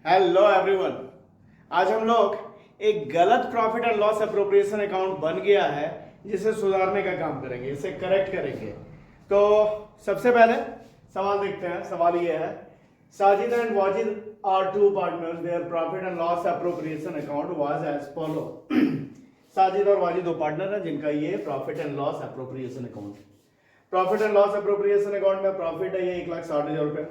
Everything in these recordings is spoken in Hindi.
Hello everyone. आज हम लोग एक गलत profit and loss appropriation account बन गया है जिसे सुधारने का काम करेंगे, इसे करेक्ट करेंगे। तो सबसे पहले सवाल देखते हैं। सवाल ये है, Sajid and Wajid are two partners, their profit and loss appropriation account was as follow. Sajid और वाजिद दो पार्टनर हैं जिनका ये profit and loss appropriation account. Profit and loss appropriation account में प्रॉफिट है ये 1,60,000 रुपए,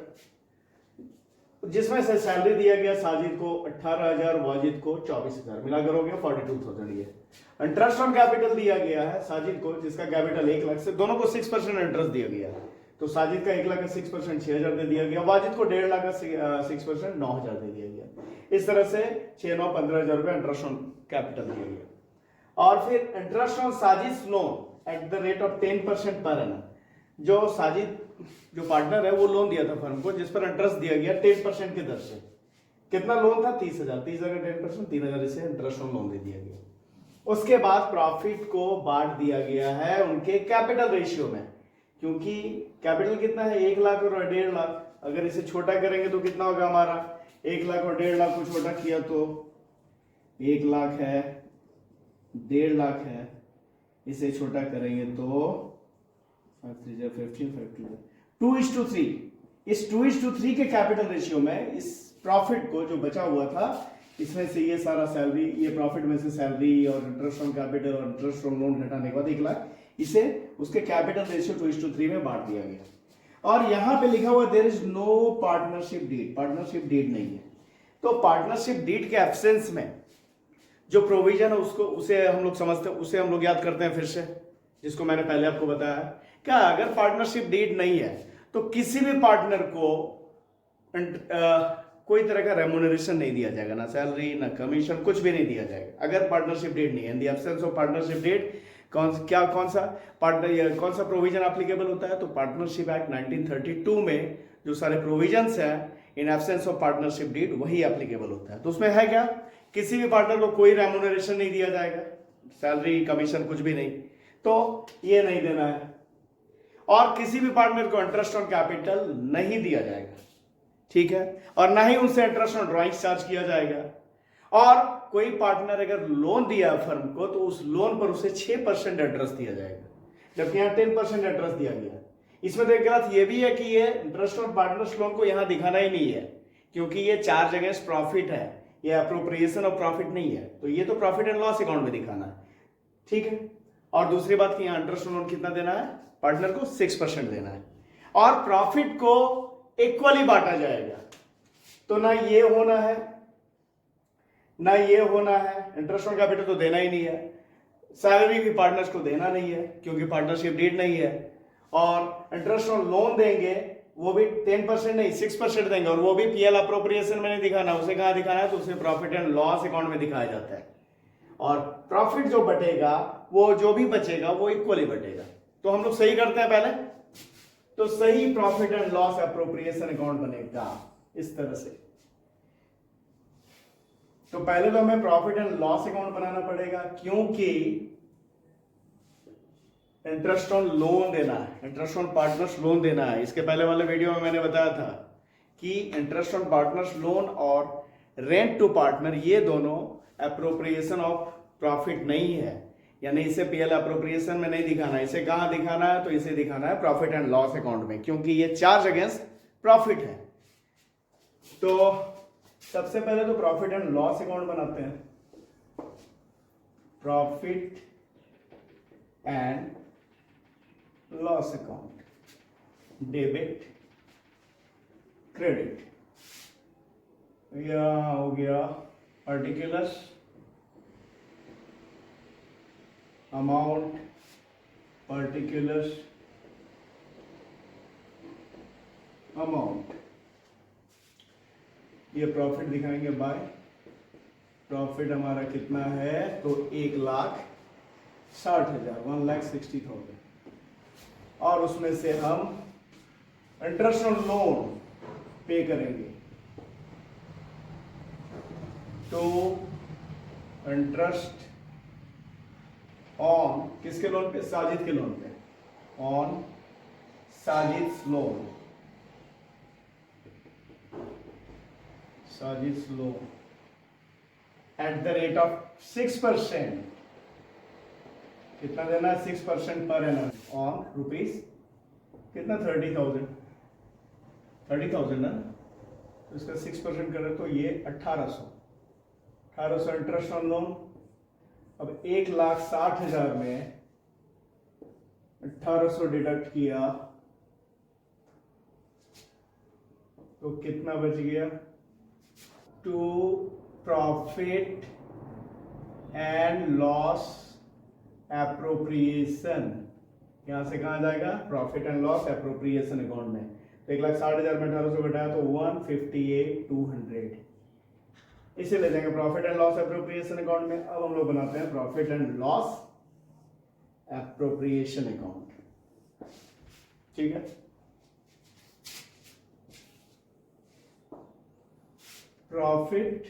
जिसमें से सैलरी दिया गया साजिद को 18,000, वाजिद को 24,000, मिलाकर हो गया 42,000। ये इंटरेस्ट ऑन कैपिटल दिया गया है साजिद को, जिसका कैपिटल 1 लाख से, दोनों को 6% इंटरेस्ट दिया गया। तो साजिद का 1 लाख का 6% 6,000 दे दिया गया, वाजिद को 1.5 लाख का 6% 9,000 दे दिया गया। इस तरह से 6-9-15,000 रुपए इंटरेस्ट ऑन कैपिटल दिया गया। और फिर interest on Sajid loan eight the rate of 10% per annum, जो साजिद जो पार्टनर है वो लोन दिया था फर्म को, जिस पर इंटरेस्ट दिया गया 10% की दर से। कितना लोन था? 30,000। 30,000 का 10%, 3,000 इसे इंटरेस्ट ऑन लोन दे दिया गया। उसके बाद प्रॉफिट को बांट दिया गया है उनके कैपिटल रेशियो में, क्योंकि कैपिटल कितना है? 1 लाख और 1.5 लाख। अगर इसे छोटा करेंगे तो कितना होगा हमारा? 1 लाख और 1.5 लाख को छोटा किया तो 1 लाख है, 1.5 लाख है। इसे छोटा करेंगे तो 2:3। इस 2:3 के कैपिटल रेशियो में इस प्रॉफिट को जो बचा हुआ था, इसमें से ये सारा सैलरी, ये प्रॉफिट में से सैलरी और इंटरेस्ट ऑन कैपिटल और इंटरेस्ट ऑन लोन घटाने के बाद 1 लाख, इसे उसके कैपिटल रेशियो 2:3 में बांट दिया गया। और यहां पे लिखा हुआ there is no partnership deed. Partnership deed नहीं है। तो पार्टनरशिप डीड के एब्सेंस में जो प्रोविजन है उसको, उसे हम लोग समझते हैं, उसे हम लोग याद करते हैं फिर से, जिसको मैंने पहले आपको बताया। क्या अगर पार्टनरशिप डीड नहीं है तो किसी भी पार्टनर को कोई तरह का रेम्यूनरेशन नहीं दिया जाएगा, ना सैलरी ना कमीशन, कुछ भी नहीं दिया जाएगा अगर पार्टनरशिप डीड नहीं है। In the absence of partnership deed कौन सा प्रोविजन एप्लीकेबल होता है? तो पार्टनरशिप एक्ट 1932 में जो सारे प्रोविजंस हैं in absence of partnership deed, वही एप्लीकेबल होता है। तो उसमें है क्या? किसी भी पार्टनर को कोई रेम्यूनरेशन नहीं दिया जाएगा, सैलरी कमीशन कुछ भी नहीं, तो ये नहीं देना है। और किसी भी पार्टनर को इंटरेस्ट ऑन कैपिटल नहीं दिया जाएगा, ठीक है, और ना ही उनसे इंटरेस्ट ऑन ड्राइंग चार्ज किया जाएगा। और कोई पार्टनर अगर लोन दिया फर्म को तो उस लोन पर उसे 6% इंटरेस्ट दिया जाएगा, जबकि यहां 10% इंटरेस्ट दिया गया। इसमें तो एक गलत ये भी है कि ये इंटरेस्ट ऑन पार्टनर्स लोन को यहां दिखाना ही नहीं है, क्योंकि ये चार्ज अगेंस्ट प्रॉफिट है, ये अप्रोप्रिएशन ऑफ प्रॉफिट नहीं है। तो ये तो प्रॉफिट एंड लॉस अकाउंट में दिखाना है, ठीक है। और दूसरी बात कि यहां इंटरेस्ट ऑन लोन कितना देना है? पार्टनर को 6% देना है। और प्रॉफिट को इक्वली बांटा जाएगा। तो ना ये होना है ना ये होना है। इंटरेस्ट ऑन कैपिटल तो देना ही नहीं है, सैलरी भी पार्टनर्स को देना नहीं है क्योंकि पार्टनरशिप डीड नहीं है। और इंटरेस्ट ऑन लोन देंगे वो भी 10% नहीं 6% देंगे, और वो भी पीएल अप्रोप्रिएशन में नहीं दिखाना। उसे कहां दिखाना है? तो उसे प्रॉफिट एंड लॉस अकाउंट में दिखाया जाता है। और प्रॉफिट जो बटेगा, वो जो भी बचेगा वो इक्वली बटेगा। तो हम लोग सही करते हैं पहले, तो सही profit and loss appropriation account बनेगा इस तरह से। तो पहले तो हमें प्रॉफिट एंड लॉस अकाउंट बनाना पड़ेगा, क्योंकि इंटरेस्ट ऑन लोन देना है, इंटरेस्ट ऑन पार्टनर्स लोन देना है। इसके पहले वाले वीडियो में मैंने बताया था कि इंटरेस्ट ऑन पार्टनर्स लोन और रेंट टू पार्टनर, ये दोनों अप्रोप्रिएशन ऑफ प्रॉफिट नहीं है, यानी इसे पीएल अप्रोप्रिएशन में नहीं दिखाना। इसे कहां दिखाना है? तो इसे दिखाना है प्रॉफिट एंड लॉस अकाउंट में, क्योंकि ये चार्ज अगेंस्ट प्रॉफिट है। तो सबसे पहले तो प्रॉफिट एंड लॉस अकाउंट बनाते हैं। Profit and loss account, debit credit. यह हो गया पर्टिकुलर्स, अमाउंट, पर्टिकुलर्स, अमाउंट। ये प्रॉफिट दिखाएंगे बाय, प्रॉफिट हमारा कितना है? तो 1,60,000, 1,60,000। और उसमें से हम इंटरेस्ट ऑन लोन पे करेंगे। तो इंटरेस्ट ऑन किसके लोन पे? साजिद के लोन पे। ऑन साजिद लोन, साजिश loan eight the rate of 6%, कितना देना है 6% पर एनम ऑन रुपीज कितना 30,000 ना, तो इसका 6% करें तो ये 1800 इंटरेस्ट ऑन लोन। अब 1,60,000 में 1800 डिडक्ट किया तो कितना बच गया, to profit and loss appropriation, यहां से कहां जाएगा, profit and loss appropriation account में। तो 1,60,000 में 1800 घटाया तो 158,200, इसे ले जाएंगे profit and loss appropriation account में। अब हम लोग बनाते हैं profit and loss appropriation account, ठीक है। Profit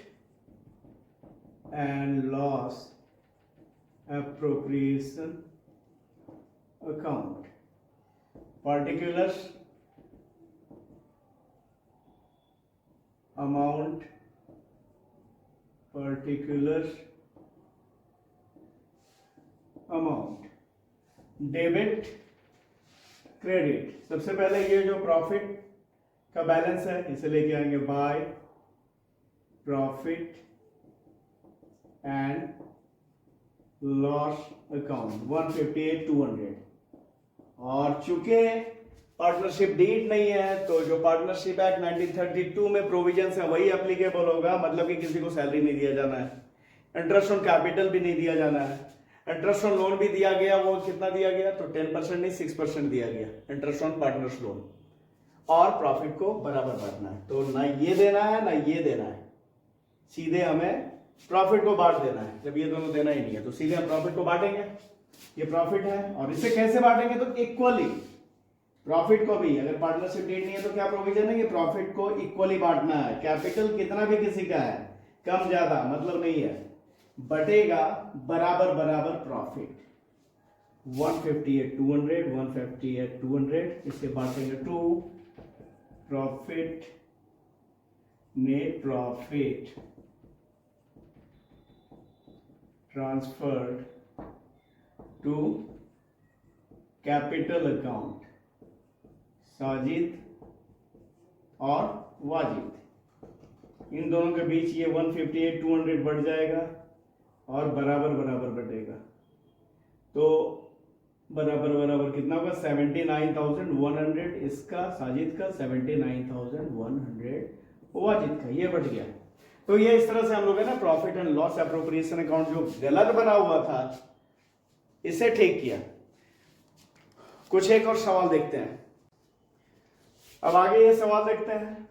and loss appropriation account, particulars amount, particulars amount, debit credit. सबसे पहले ये जो प्रॉफिट का बैलेंस है इसे लेके आएंगे by profit and loss account 158,200, और चूंकि पार्टनरशिप डीड नहीं है तो जो पार्टनरशिप एक्ट 1932 में प्रोविजन है वही एप्लीकेबल होगा, मतलब कि किसी को सैलरी नहीं दिया जाना है, इंटरेस्ट ऑन कैपिटल भी नहीं दिया जाना है, इंटरेस्ट ऑन लोन भी दिया गया, वो कितना दिया गया, तो 10% नहीं 6% दिया गया इंटरेस्ट ऑन पार्टनर्स लोन, और प्रॉफिट को बराबर बांटना है। तो ना ये देना है ना ये देना है, सीधे हमें प्रॉफिट को बांट देना है। जब ये दोनों देना ही नहीं है तो सीधे हम प्रॉफिट को बांटेंगे, ये प्रॉफिट है, और इसे कैसे बांटेंगे, तो इक्वली प्रॉफिट को भी, अगर पार्टनरशिप डीड नहीं है तो क्या प्रोविजन है कि प्रॉफिट को इक्वली बांटना है। कैपिटल कितना भी किसी का है, कम ज्यादा मतलब नहीं है, बटेगा बराबर बराबर प्रॉफिट। 158,200 158,200 इसे बांटेंगे to profit net profit transferred to capital account Sajid और वाजिद, इन दोनों के बीच ये 158,200 बढ़ जाएगा और बराबर बराबर बढ़ेगा, तो बराबर बराबर कितना होगा 79,100 इसका साजिद का, 79,100 वाजिद का, ये बढ़ गया। तो ये इस तरह से हम लोग है ना profit and loss appropriation account जो गलत बना हुआ था इसे ठीक किया। कुछ एक और सवाल देखते हैं। अब आगे ये सवाल देखते हैं,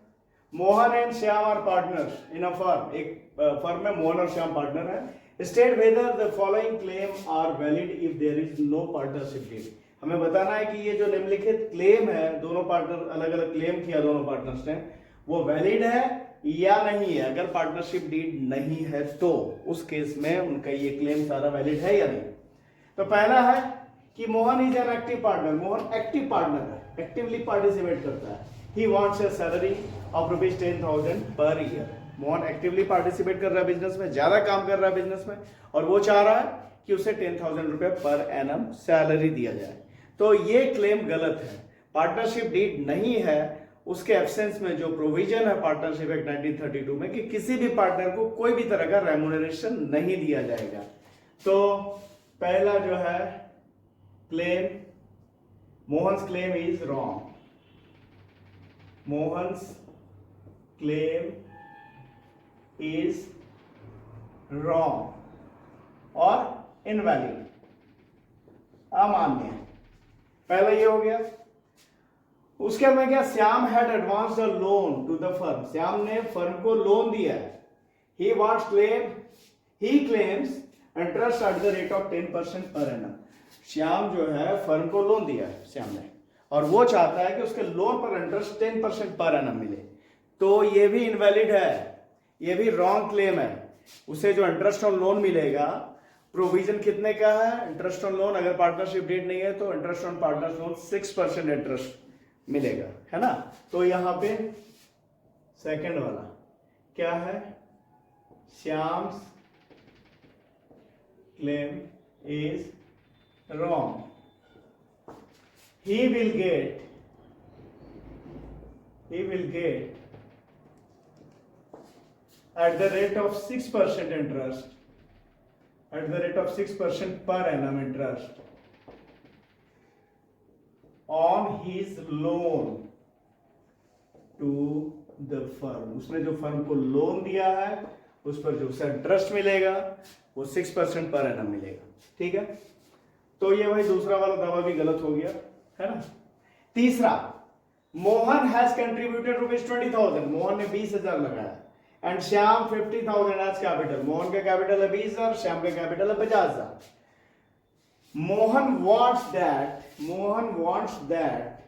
Mohan and Shyam are partners in a firm, एक फर्म में मोहन और श्याम पार्टनर है। State whether the following claim are valid if there is no partnership deed. हमें बताना है कि ये जो निम्नलिखित क्लेम है, दोनों पार्टनर अलग अलग क्लेम किया दोनों पार्टनर्स ने, वो वैलिड है या नहीं है। अगर पार्टनरशिप डीड नहीं है तो उस केस में उनका ये क्लेम सारा वैलिड है या नहीं। तो पहला है कि Mohan is an active partner, Mohan active partner है, एक्टिवली पार्टिसिपेट करता है। He wants a salary of ₹10,000 per year. Mohan actively participate कर रहा है बिजनेस में, ज्यादा काम कर रहा है बिजनेस में, और वो चाह रहा है कि उसे 10,000 रुपए पर एनम सैलरी दिया जाए। तो ये क्लेम गलत है। पार्टनरशिप डीड नहीं है, उसके एब्सेंस में जो प्रोविजन है पार्टनरशिप एक्ट 1932 में कि किसी भी पार्टनर को कोई भी तरह का रेम्यूनरेशन नहीं दिया जाएगा। तो पहला जो है claim, Mohan's claim is wrong, Mohan's claim is wrong और इनवैलिड, अमान्य। पहला ये हो गया। उसके में क्या, Shyam had advanced a loan to the firm, Shyam ने फर्म को लोन दिया है। He wants claim, he claims interest at the rate of 10% per annum. Shyam जो है फर्म को लोन दिया है श्याम ने, और वो चाहता है कि उसके लोन पर इंटरेस्ट 10% पर एनम मिले। तो ये भी इनवैलिड है, ये भी रॉन्ग क्लेम है। उसे जो इंटरेस्ट ऑन लोन मिलेगा, प्रोविजन कितने का है, इंटरेस्ट ऑन लोन, अगर पार्टनरशिप डेट नहीं है तो interest on partners loan 6% interest मिलेगा, है ना। तो यहां पे सेकंड वाला क्या है, Shyam's claim is wrong, he will get at the rate of 6% interest, at the rate of 6% per annum interest on his loan to the firm. उसने जो फर्म को लोन दिया है उस पर जो उसे इंटरेस्ट मिलेगा वो 6% पर एनम मिलेगा। ठीक है, तो ये भाई दूसरा वाला दावा भी गलत हो गया है ना। तीसरा, मोहन हैज कंट्रीब्यूटेड ₹20,000, मोहन ने 20,000 लगाया and Shyam 50,000 as capital. Mohan का कैपिटल है 20,000, श्याम का कैपिटल है 50,000। Mohan wants that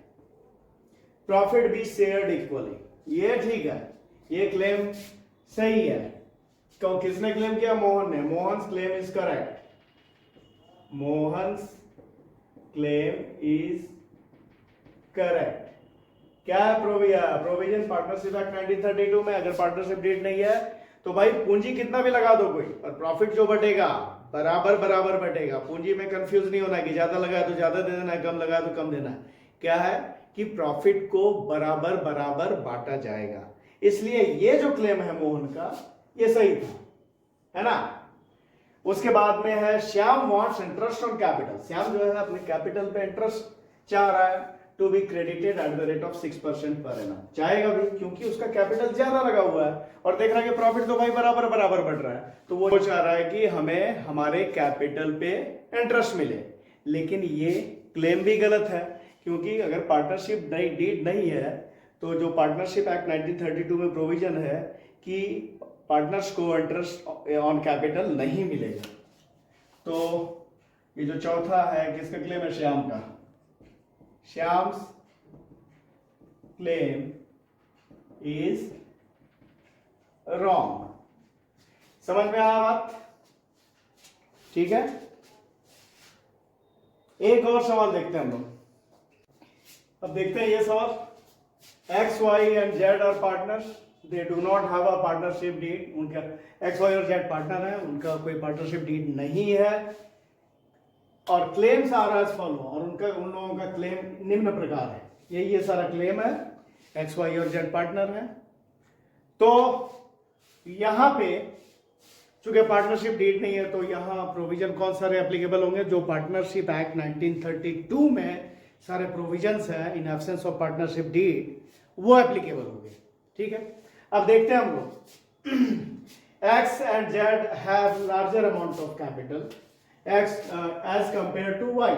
profit be shared equally. ये ठीक है, ये क्लेम सही है। क्यों, किसने क्लेम किया, मोहन ने। Mohan's claim is correct, Mohan's claim is correct. क्या है प्रोविजन पार्टनरशिप एक्ट 1932 में, अगर पार्टनरशिप डीड नहीं है तो भाई पूंजी कितना भी लगा दो कोई, पर प्रॉफिट जो बटेगा बराबर बराबर बटेगा। पूंजी में कंफ्यूज नहीं होना कि ज्यादा लगाया तो ज्यादा दे देना है, कम लगाया तो कम देना है। क्या है कि प्रॉफिट को बराबर बराबर बांटा जाएगा। इसलिए ये जो क्लेम है मोहन का ये सही था, है ना। उसके बाद में है Shyam wants interest on capital. Shyam जो है अपने कैपिटल पे इंटरेस्ट चाह रहा है to be credited at the rate of 6% per annum. चाहेगा भी क्योंकि उसका कैपिटल ज्यादा लगा हुआ है और देख रहा है कि प्रॉफिट तो भाई बराबर बराबर बढ़ रहा है, तो वो चाह रहा है कि हमें हमारे कैपिटल पे इंटरेस्ट मिले। लेकिन ये क्लेम भी गलत है, क्योंकि अगर पार्टनरशिप डीड नहीं है तो जो पार्टनरशिप एक्ट 1932 में प्रोविजन है कि पार्टनर्स को इंटरेस्ट ऑन कैपिटल नहीं मिलेगा। तो ये जो चौथा है किसका क्लेम है, श्याम का। Shyam's claim is wrong. समझ में आया बात, ठीक है। एक और सवाल देखते हैं हम लोग। अब देखते हैं ये सवाल, X Y and Z are partners, they do not have a partnership deed. उनका एक्स वाई और जेड पार्टनर है, उनका कोई पार्टनरशिप डीड नहीं है और क्लेम्स आ रहा है फॉलो, और उन लोगों का क्लेम निम्न प्रकार है। ये सारा क्लेम है, एक्स वाई और जेड पार्टनर है। तो यहां पे चूंकि पार्टनरशिप डीड नहीं है तो यहां प्रोविजन कौन सारे एप्लीकेबल होंगे, जो पार्टनरशिप एक्ट 1932 में सारे प्रोविजंस है in absence of partnership deed वो एप्लीकेबल होंगे। ठीक है, अब देखते हैं हम लोग। X and Z have larger amount of capital X as compared to Y.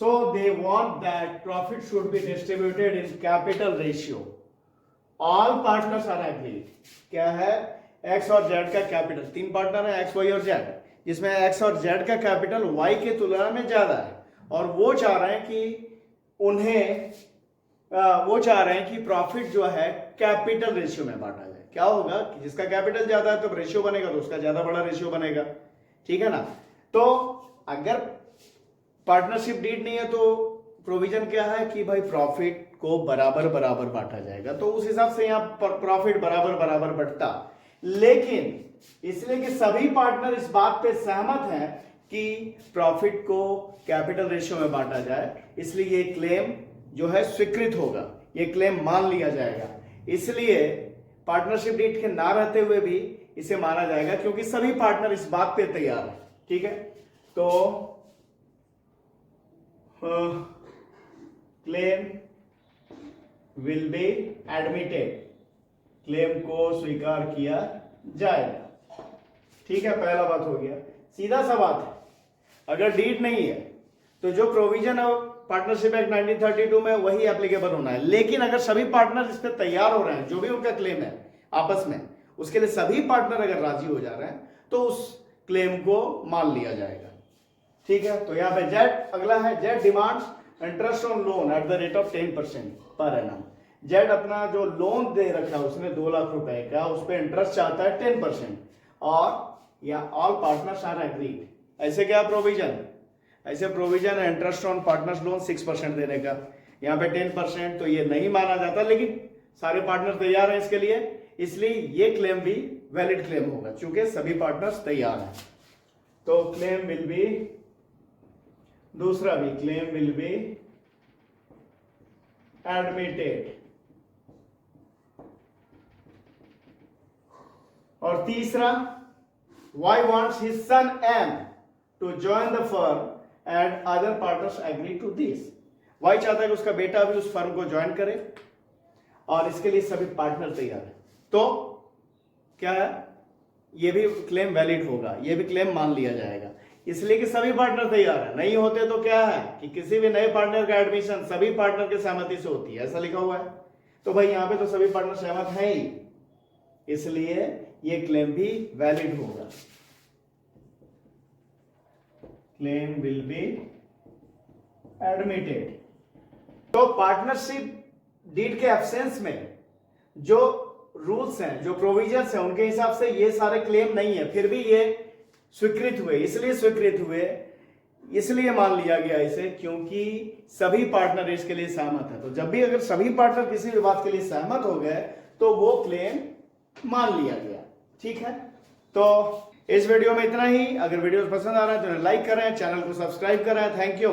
So they want that profit should be distributed in capital ratio. All partners are agreed. क्या है, X और Z का कैपिटल, तीन पार्टनर है X, Y और Z, जिसमें X और Z का कैपिटल Y के तुलना में ज्यादा है और वो चाह रहे हैं कि प्रॉफिट जो है कैपिटल रेशियो में बांटा जाए। क्या होगा कि जिसका कैपिटल ज्यादा है तो रेशियो बनेगा तो उसका ज्यादा बड़ा रेशियो बनेगा। ठीक है ना। तो अगर पार्टनरशिप डीड नहीं है तो प्रोविजन क्या है कि भाई प्रॉफिट को बराबर बराबर बांटा जाएगा, तो उस हिसाब से यहां प्रॉफिट बराबर बराबर बढ़ता। लेकिन इसलिए कि सभी पार्टनर इस बात पे सहमत हैं कि प्रॉफिट को कैपिटल रेशियो में बांटा जाए, इसलिए ये क्लेम जो है स्वीकृत होगा, ये क्लेम मान लिया जाएगा। इसलिए पार्टनरशिप डीड के ना रहते हुए भी इसे माना जाएगा क्योंकि सभी पार्टनर इस बात पे तैयार है। ठीक है, तो claim will be admitted, claim को स्वीकार किया जाएगा। ठीक है, पहला बात हो गया। सीधा सा बात है, अगर डीड नहीं है तो जो प्रोविजन है पार्टनरशिप एक्ट 1932 में वही एप्लीकेबल होना है। लेकिन अगर सभी पार्टनर इस पर तैयार हो रहे हैं, जो भी उनका क्लेम है आपस में, उसके लिए सभी पार्टनर अगर राजी हो जा रहे हैं तो उस क्लेम को मान लिया जाएगा। ठीक है, तो यहां पे जेड अगला है, Z demands interest on loan eight the rate of 10% per annum. Z अपना जो लोन दे रखा है उसने 2 लाख रुपए का, उस पर इंटरेस्ट चाहता है 10%, और या ऑल पार्टनर्स आर एग्रीड। ऐसे क्या प्रोविजन, ऐसे प्रोविजन है इंटरेस्ट ऑन पार्टनर्स लोन 6% देने का, यहाँ पे 10%, तो ये नहीं माना जाता। लेकिन सारे पार्टनर तैयार हैं इसके लिए, इसलिए ये क्लेम भी वैलिड क्लेम होगा क्योंकि सभी पार्टनर्स तैयार हैं। तो क्लेम विल बी, दूसरा भी क्लेम विल बी एडमिटेड। और तीसरा, Y wants his son M to join the firm and other partners agree to this। Y चाहता है कि उसका बेटा भी उस फर्म को ज्वाइन करे और इसके लिए सभी पार्टनर तैयार है। तो क्या है, ये भी क्लेम वैलिड होगा, ये भी क्लेम मान लिया जाएगा, इसलिए कि सभी पार्टनर तैयार है। नहीं होते तो क्या है कि किसी भी नए पार्टनर का एडमिशन सभी पार्टनर के सहमति से होती है, ऐसा लिखा हुआ है। तो भाई यहां पे तो सभी पार्टनर सहमत है ही, इसलिए ये क्लेम भी वैलिड होगा। Claim will be admitted. तो पार्टनरशिप डीड के एब्सेंस में जो रूल्स हैं, जो प्रोविजंस हैं, उनके हिसाब से ये सारे क्लेम नहीं है, फिर भी ये स्वीकृत हुए। इसलिए स्वीकृत हुए, इसलिए मान लिया गया इसे क्योंकि सभी पार्टनर इसके लिए सहमत है। तो जब भी अगर सभी पार्टनर किसी भी बात के लिए सहमत हो गए तो वो क्लेम मान लिया गया। ठीक है, तो इस वीडियो में इतना ही। अगर वीडियो पसंद आ रहा है तो लाइक करें, चैनल को सब्सक्राइब करें। Thank you.